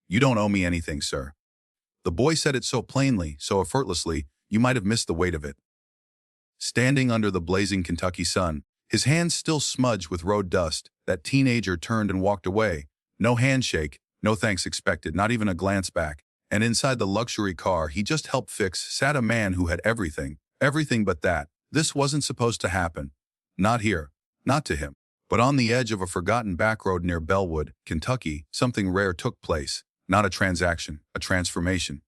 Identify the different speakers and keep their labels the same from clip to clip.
Speaker 1: "You don't owe me anything, sir." The boy said it so plainly, so effortlessly, you might have missed the weight of it. Standing under the blazing Kentucky sun, his hands still smudged with road dust, that teenager turned and walked away. No handshake, no thanks expected, not even a glance back. And inside the luxury car he just helped fix sat a man who had everything. Everything but that. This wasn't supposed to happen. Not here. Not to him. But on the edge of a forgotten backroad near Bellwood, Kentucky, something rare took place. Not a transaction, a transformation.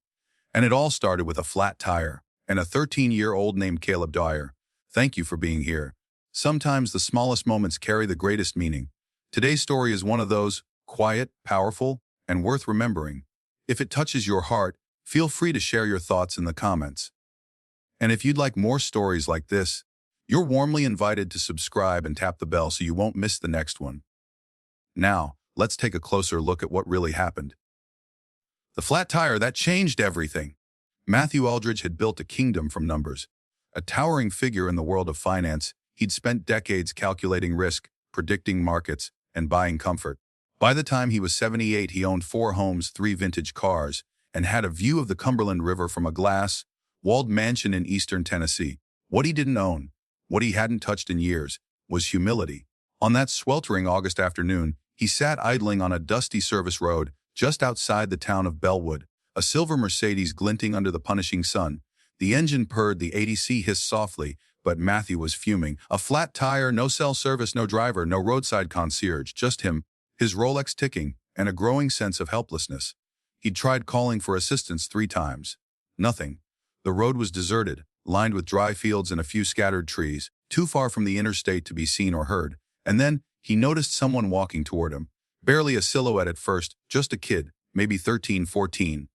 Speaker 1: And it all started with a flat tire and a 13-year-old named Caleb Dwyer. Thank you for being here. Sometimes the smallest moments carry the greatest meaning. Today's story is one of those, quiet, powerful, and worth remembering. If it touches your heart, feel free to share your thoughts in the comments. And if you'd like more stories like this, you're warmly invited to subscribe and tap the bell so you won't miss the next one. Now, let's take a closer look at what really happened. The flat tire that changed everything. Matthew Aldridge had built a kingdom from numbers. A towering figure in the world of finance, he'd spent decades calculating risk, predicting markets, and buying comfort. By the time he was 78, he owned 4 homes, 3 vintage cars, and had a view of the Cumberland River from a glass-walled mansion in eastern Tennessee. What he didn't own, what he hadn't touched in years, was humility. On that sweltering August afternoon, he sat idling on a dusty service road just outside the town of Bellwood, a silver Mercedes glinting under the punishing sun. The engine purred, the ADC hissed softly, but Matthew was fuming. A flat tire, no cell service, no driver, no roadside concierge, just him, his Rolex ticking, and a growing sense of helplessness. He'd tried calling for assistance 3 times. Nothing. The road was deserted, lined with dry fields and a few scattered trees, too far from the interstate to be seen or heard. And then, he noticed someone walking toward him. Barely a silhouette at first, just a kid, maybe 13, 14.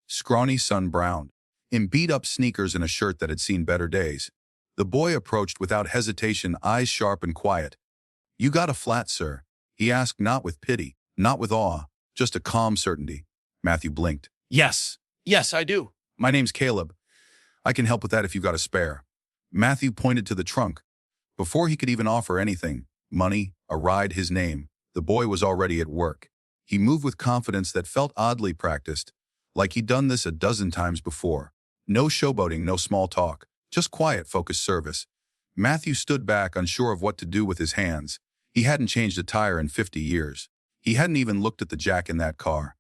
Speaker 1: Scrawny, sun-browned, in beat-up sneakers and a shirt that had seen better days. The boy approached without hesitation, eyes sharp and quiet. "You got a flat, sir?" he asked, not with pity, not with awe, just a calm certainty. Matthew blinked. Yes, I do. My name's Caleb. I can help with that if you've got a spare." Matthew pointed to the trunk. Before he could even offer anything, money, a ride, his name, the boy was already at work. He moved with confidence that felt oddly practiced, like he'd done this a dozen times before. No showboating, no small talk, just quiet, focused service. Matthew stood back, unsure of what to do with his hands. He hadn't changed a tire in 50 years. He hadn't even looked at the jack in that car.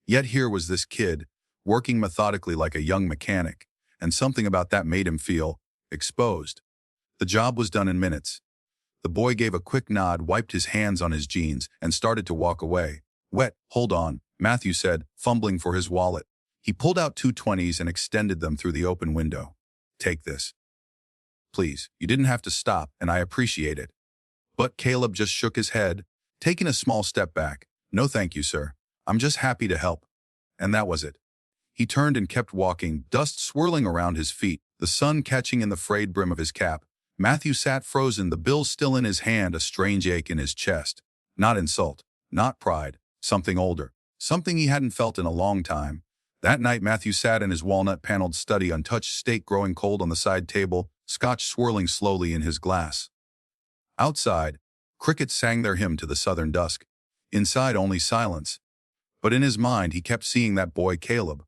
Speaker 1: Yet here was this kid, working methodically like a young mechanic, and something about that made him feel exposed. The job was done in minutes. The boy gave a quick nod, wiped his hands on his jeans, and started to walk away. Hold on, Matthew said, fumbling for his wallet. He pulled out 2 20s and extended them through the open window. "Take this. Please, you didn't have to stop, and I appreciate it." But Caleb just shook his head, taking a small step back. "No thank you, sir. I'm just happy to help." And that was it. He turned and kept walking, dust swirling around his feet, the sun catching in the frayed brim of his cap. Matthew sat frozen, the bill still in his hand, a strange ache in his chest. Not insult, not pride, something older, something he hadn't felt in a long time. That night Matthew sat in his walnut-paneled study, untouched steak growing cold on the side table, scotch swirling slowly in his glass. Outside, crickets sang their hymn to the southern dusk. Inside, only silence. But in his mind, he kept seeing that boy Caleb,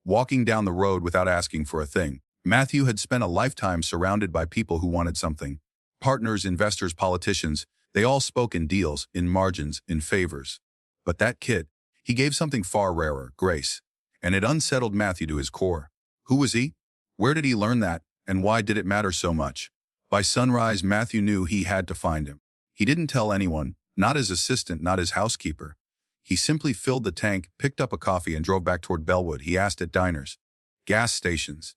Speaker 1: walking down the road without asking for a thing. Matthew had spent a lifetime surrounded by people who wanted something. Partners, investors, politicians, they all spoke in deals, in margins, in favors. But that kid, he gave something far rarer, grace. And it unsettled Matthew to his core. Who was he? Where did he learn that? And why did it matter so much? By sunrise, Matthew knew he had to find him. He didn't tell anyone, not his assistant, not his housekeeper. He simply filled the tank, picked up a coffee, and drove back toward Bellwood. He asked at diners, gas stations,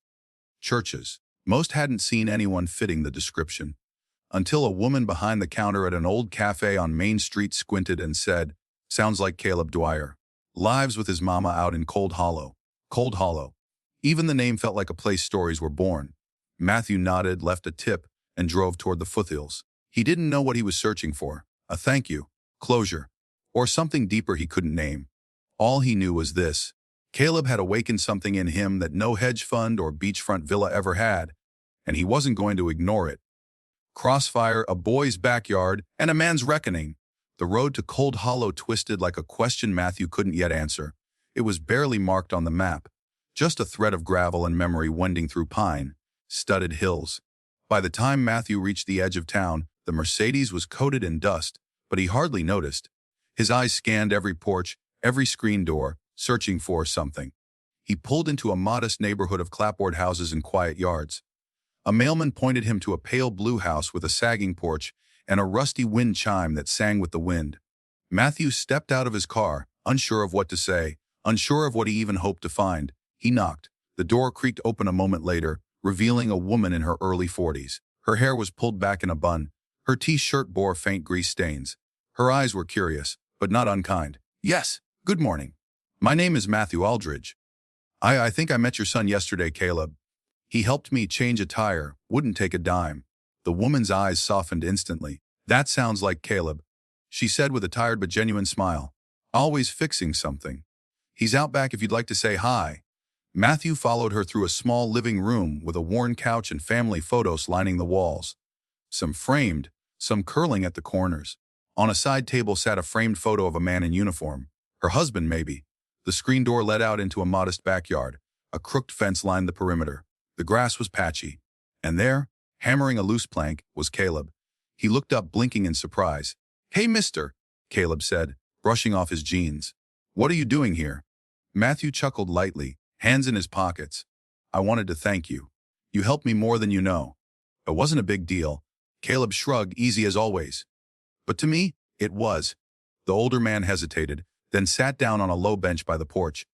Speaker 1: churches. Most hadn't seen anyone fitting the description. Until a woman behind the counter at an old cafe on Main Street squinted and said, "Sounds like Caleb Dwyer. Lives with his mama out in Cold Hollow." Cold Hollow. Even the name felt like a place stories were born. Matthew nodded, left a tip, and drove toward the foothills. He didn't know what he was searching for. A thank you, closure, or something deeper he couldn't name. All he knew was this. Caleb had awakened something in him that no hedge fund or beachfront villa ever had, and he wasn't going to ignore it. Crossfire, a boy's backyard, and a man's reckoning. The road to Cold Hollow twisted like a question Matthew couldn't yet answer. It was barely marked on the map, just a thread of gravel and memory wending through pine-studded hills. By the time Matthew reached the edge of town, the Mercedes was coated in dust, but he hardly noticed. His eyes scanned every porch, every screen door, searching for something. He pulled into a modest neighborhood of clapboard houses and quiet yards. A mailman pointed him to a pale blue house with a sagging porch and a rusty wind chime that sang with the wind. Matthew stepped out of his car, unsure of what to say, unsure of what he even hoped to find. He knocked. The door creaked open a moment later, revealing a woman in her early 40s. Her hair was pulled back in a bun. Her T-shirt bore faint grease stains. Her eyes were curious, but not unkind. "Yes, good morning. My name is Matthew Aldridge. I think I met your son yesterday, Caleb. He helped me change a tire, wouldn't take a dime." The woman's eyes softened instantly. "That sounds like Caleb," she said with a tired but genuine smile. "Always fixing something. He's out back if you'd like to say hi." Matthew followed her through a small living room with a worn couch and family photos lining the walls. Some framed, some curling at the corners. On a side table sat a framed photo of a man in uniform. Her husband, maybe. The screen door led out into a modest backyard. A crooked fence lined the perimeter. The grass was patchy. And there, hammering a loose plank, was Caleb. He looked up, blinking in surprise. "Hey, mister," Caleb said, brushing off his jeans. "What are you doing here?" Matthew chuckled lightly, hands in his pockets. "I wanted to thank you. You helped me more than you know." "It wasn't a big deal." Caleb shrugged, easy as always. "But to me, it was." The older man hesitated, then sat down on a low bench by the porch.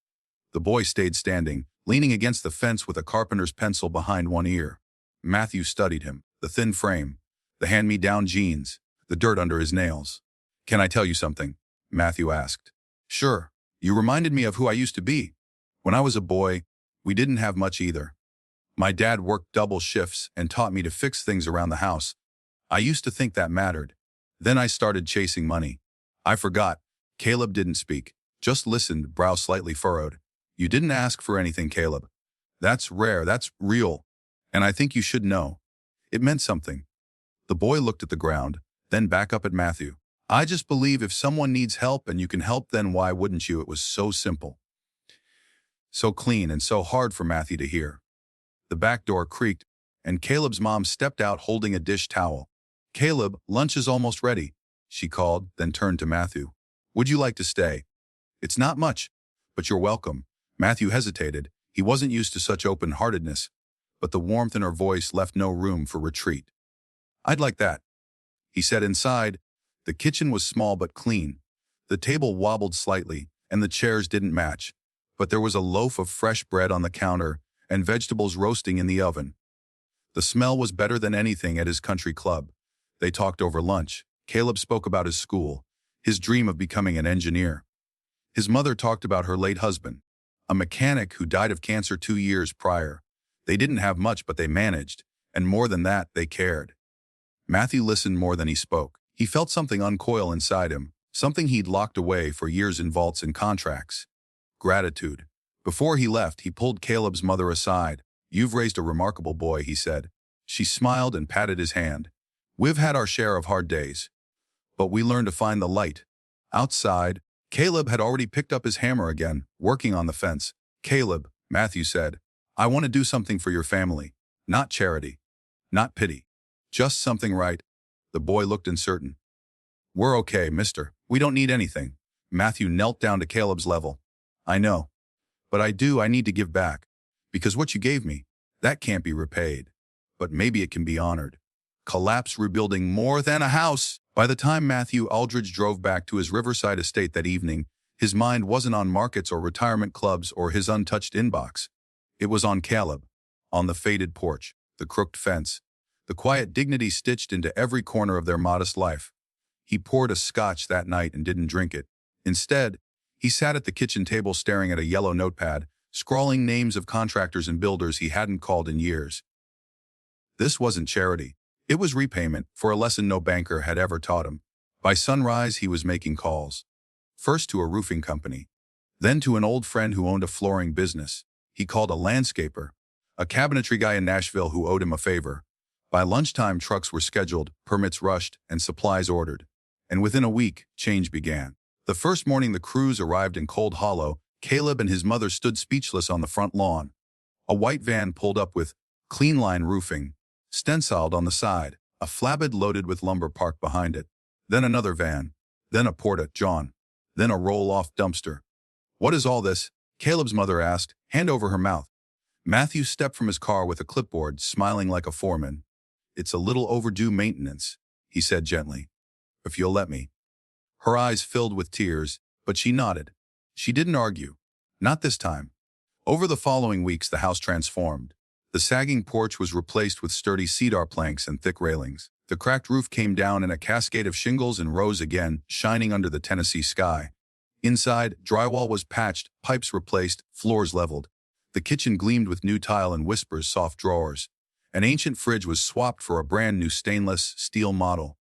Speaker 1: The boy stayed standing, leaning against the fence with a carpenter's pencil behind one ear. Matthew studied him, the thin frame, the hand-me-down jeans, the dirt under his nails. "Can I tell you something?" Matthew asked. "Sure. You reminded me of who I used to be. When I was a boy, we didn't have much either. My dad worked double shifts and taught me to fix things around the house. I used to think that mattered. Then I started chasing money. I forgot." Caleb didn't speak, just listened, brow slightly furrowed. "You didn't ask for anything, Caleb. That's rare, that's real. And I think you should know. It meant something." The boy looked at the ground, then back up at Matthew. "I just believe if someone needs help and you can help, then why wouldn't you?" It was so simple. So clean and so hard for Matthew to hear. The back door creaked, and Caleb's mom stepped out holding a dish towel. "Caleb, lunch is almost ready," she called, then turned to Matthew. "Would you like to stay? It's not much, but you're welcome." Matthew hesitated. He wasn't used to such open-heartedness, but the warmth in her voice left no room for retreat. "I'd like that," he said. Inside, the kitchen was small but clean. The table wobbled slightly, and the chairs didn't match, but there was a loaf of fresh bread on the counter and vegetables roasting in the oven. The smell was better than anything at his country club. They talked over lunch. Caleb spoke about his school, his dream of becoming an engineer. His mother talked about her late husband, a mechanic who died of cancer 2 years prior. They didn't have much, but they managed, and more than that, they cared. Matthew listened more than he spoke. He felt something uncoil inside him, something he'd locked away for years in vaults and contracts. Gratitude. Before he left, he pulled Caleb's mother aside. "You've raised a remarkable boy," he said. She smiled and patted his hand. "We've had our share of hard days, but we learned to find the light." Outside, Caleb had already picked up his hammer again, working on the fence. "Caleb," Matthew said, "I want to do something for your family. Not charity. Not pity. Just something right." The boy looked uncertain. "We're okay, mister. We don't need anything." Matthew knelt down to Caleb's level. "I know. But I need to give back. Because what you gave me, that can't be repaid. But maybe it can be honored." Collapse rebuilding more than a house. By the time Matthew Aldridge drove back to his Riverside estate that evening, his mind wasn't on markets or retirement clubs or his untouched inbox. It was on Caleb, on the faded porch, the crooked fence, the quiet dignity stitched into every corner of their modest life. He poured a scotch that night and didn't drink it. Instead, he sat at the kitchen table staring at a yellow notepad, scrawling names of contractors and builders he hadn't called in years. This wasn't charity. It was repayment for a lesson no banker had ever taught him. By sunrise, he was making calls. First to a roofing company, then to an old friend who owned a flooring business. He called a landscaper, a cabinetry guy in Nashville who owed him a favor. By lunchtime, trucks were scheduled, permits rushed, and supplies ordered. And within a week, change began. The first morning the crews arrived in Cold Hollow, Caleb and his mother stood speechless on the front lawn. A white van pulled up with clean line roofing, stenciled on the side, a flatbed loaded with lumber parked behind it. Then another van, then a porta-john, then a roll-off dumpster. "What is all this?" Caleb's mother asked, hand over her mouth. Matthew stepped from his car with a clipboard, smiling like a foreman. "It's a little overdue maintenance," he said gently, "if you'll let me." Her eyes filled with tears, but she nodded. She didn't argue. Not this time. Over the following weeks, the house transformed. The sagging porch was replaced with sturdy cedar planks and thick railings. The cracked roof came down in a cascade of shingles and rose again, shining under the Tennessee sky. Inside, drywall was patched, pipes replaced, floors leveled. The kitchen gleamed with new tile and Whisper's soft drawers. An ancient fridge was swapped for a brand new stainless steel model.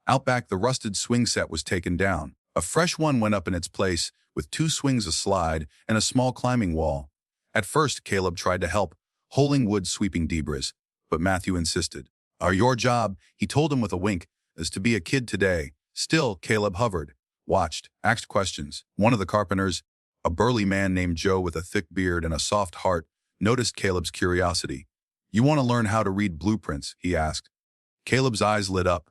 Speaker 1: Out back, the rusted swing set was taken down. A fresh one went up in its place, with 2 swings a slide and a small climbing wall. At first, Caleb tried to help, holding wood sweeping debris, but Matthew insisted. Your job," he told him with a wink, "is to be a kid today." Still, Caleb hovered, watched, asked questions. One of the carpenters, a burly man named Joe with a thick beard and a soft heart, noticed Caleb's curiosity. "You want to learn how to read blueprints?" he asked. Caleb's eyes lit up.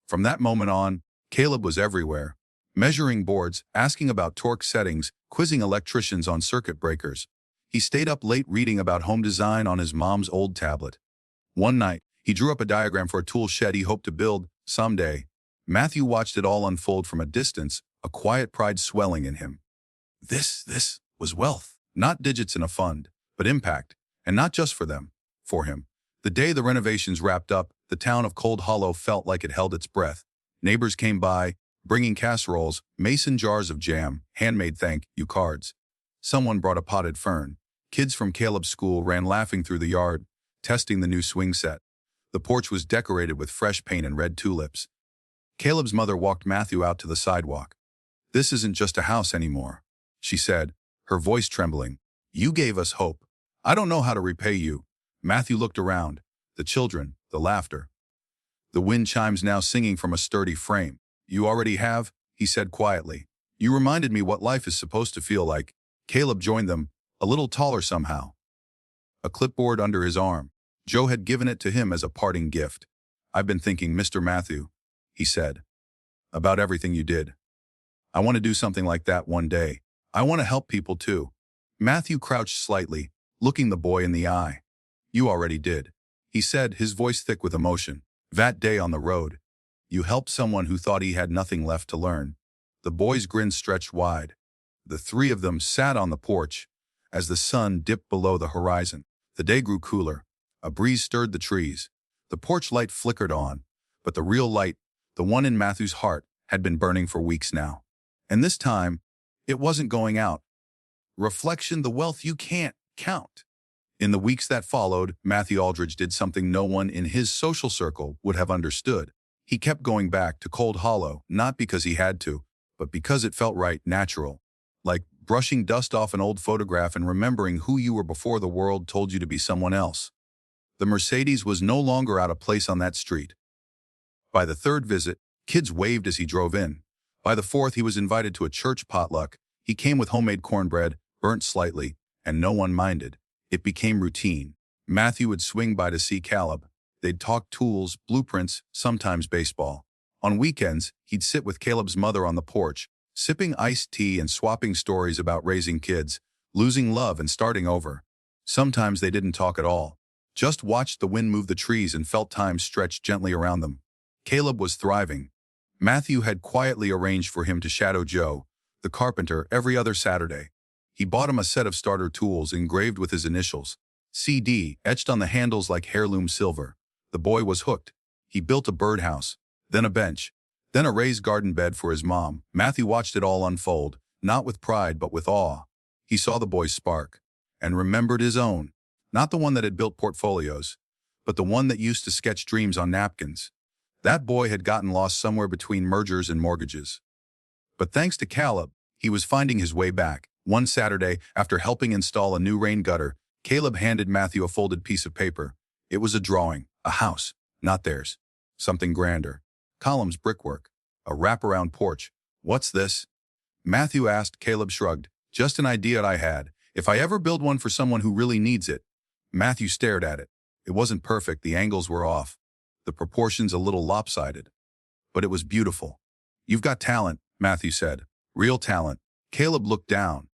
Speaker 1: From that moment on, Caleb was everywhere, measuring boards, asking about torque settings, quizzing electricians on circuit breakers. He stayed up late reading about home design on his mom's old tablet. One night, he drew up a diagram for a tool shed he hoped to build someday. Matthew watched it all unfold from a distance, a quiet pride swelling in him. This was wealth. Not digits in a fund, but impact. And not just for them, for him. The day the renovations wrapped up, the town of Cold Hollow felt like it held its breath. Neighbors came by, bringing casseroles, mason jars of jam, handmade thank you cards. Someone brought a potted fern. Kids from Caleb's school ran laughing through the yard, testing the new swing set. The porch was decorated with fresh paint and red tulips. Caleb's mother walked Matthew out to the sidewalk. "This isn't just a house anymore," she said, her voice trembling. "You gave us hope. I don't know how to repay you." Matthew looked around. The children, the laughter. The wind chimes now singing from a sturdy frame. "You already have," he said quietly. "You reminded me what life is supposed to feel like." Caleb joined them, a little taller somehow. A clipboard under his arm. Joe had given it to him as a parting gift. "I've been thinking, Mr. Matthew," he said, "about everything you did. I want to do something like that one day. I want to help people too." Matthew crouched slightly, looking the boy in the eye. "You already did," he said, his voice thick with emotion. "That day on the road, you helped someone who thought he had nothing left to learn." The boy's grin stretched wide. The 3 of them sat on the porch as the sun dipped below the horizon. The day grew cooler. A breeze stirred the trees. The porch light flickered on, but the real light, the one in Matthew's heart, had been burning for weeks now. And this time, it wasn't going out. Reflection, the wealth you can't count. In the weeks that followed, Matthew Aldridge did something no one in his social circle would have understood. He kept going back to Cold Hollow, not because he had to, but because it felt right, natural. Like brushing dust off an old photograph and remembering who you were before the world told you to be someone else. The Mercedes was no longer out of place on that street. By the 3rd visit, kids waved as he drove in. By the 4th, he was invited to a church potluck. He came with homemade cornbread, burnt slightly, and no one minded. It became routine. Matthew would swing by to see Caleb. They'd talk tools, blueprints, sometimes baseball. On weekends, he'd sit with Caleb's mother on the porch, sipping iced tea and swapping stories about raising kids, losing love and starting over. Sometimes they didn't talk at all, just watched the wind move the trees and felt time stretch gently around them. Caleb was thriving. Matthew had quietly arranged for him to shadow Joe, the carpenter, every other Saturday. He bought him a set of starter tools engraved with his initials, CD, etched on the handles like heirloom silver. The boy was hooked. He built a birdhouse, then a bench, then a raised garden bed for his mom. Matthew watched it all unfold, not with pride but with awe. He saw the boy's spark, and remembered his own. Not the one that had built portfolios, but the one that used to sketch dreams on napkins. That boy had gotten lost somewhere between mergers and mortgages. But thanks to Caleb, he was finding his way back. One Saturday, after helping install a new rain gutter, Caleb handed Matthew a folded piece of paper. It was a drawing, a house, not theirs. Something grander. Columns, brickwork, a wraparound porch. "What's this?" Matthew asked. Caleb shrugged. Just an idea I had. If I ever build one for someone who really needs it. Matthew stared at it. It wasn't perfect, the angles were off. The proportions a little lopsided. But it was beautiful. You've got talent, Matthew said. Real talent. Caleb looked down.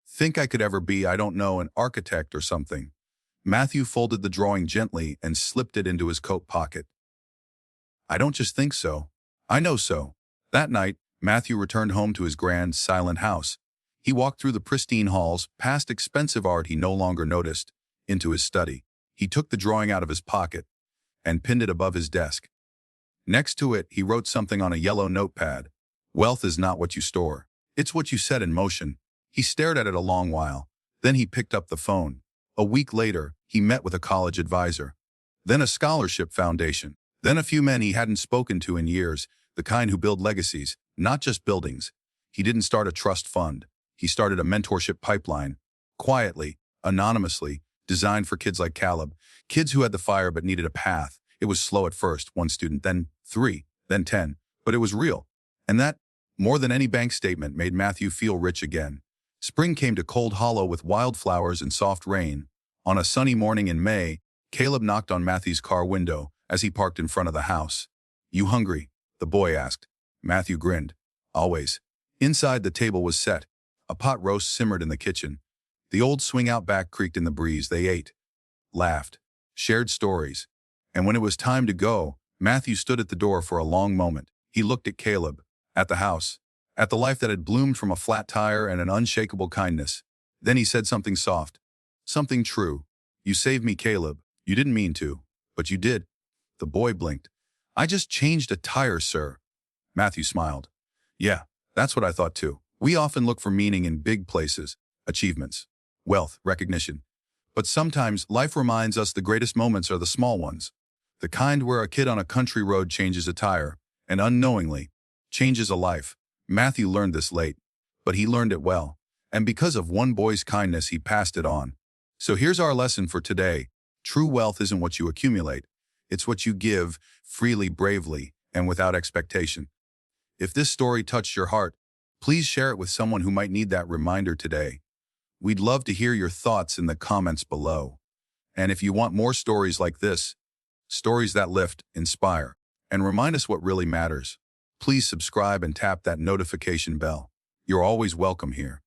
Speaker 1: Think I could ever be, I don't know, an architect or something. Matthew folded the drawing gently and slipped it into his coat pocket. I don't just think so. I know so. That night, Matthew returned home to his grand, silent house. He walked through the pristine halls, past expensive art he no longer noticed, into his study. He took the drawing out of his pocket and pinned it above his desk. Next to it, he wrote something on a yellow notepad. Wealth is not what you store. It's what you set in motion. He stared at it a long while. Then he picked up the phone. A week later, he met with a college advisor. Then a scholarship foundation. Then a few men he hadn't spoken to in years, the kind who build legacies, not just buildings. He didn't start a trust fund. He started a mentorship pipeline. Quietly, anonymously, designed for kids like Caleb. Kids who had the fire but needed a path. It was slow at first, 1 student, then 3, then 10. But it was real. And that, more than any bank statement, made Matthew feel rich again. Spring came to Cold Hollow with wildflowers and soft rain. On a sunny morning in May, Caleb knocked on Matthew's car window as he parked in front of the house. You hungry? The boy asked. Matthew grinned. Always. Inside, the table was set. A pot roast simmered in the kitchen. The old swing out back creaked in the breeze. They ate, laughed, shared stories. And when it was time to go, Matthew stood at the door for a long moment. He looked at Caleb, at the house, at the life that had bloomed from a flat tire and an unshakable kindness. Then he said something soft, something true. You saved me, Caleb. You didn't mean to, but you did. The boy blinked. I just changed a tire, sir. Matthew smiled. Yeah, that's what I thought too. We often look for meaning in big places, achievements, wealth, recognition. But sometimes life reminds us the greatest moments are the small ones. The kind where a kid on a country road changes a tire, and unknowingly, changes a life. Matthew learned this late, but he learned it well. And because of one boy's kindness, he passed it on. So here's our lesson for today. True wealth isn't what you accumulate. It's what you give, freely, bravely, and without expectation. If this story touched your heart, please share it with someone who might need that reminder today. We'd love to hear your thoughts in the comments below. And if you want more stories like this, stories that lift, inspire, and remind us what really matters, please subscribe and tap that notification bell. You're always welcome here.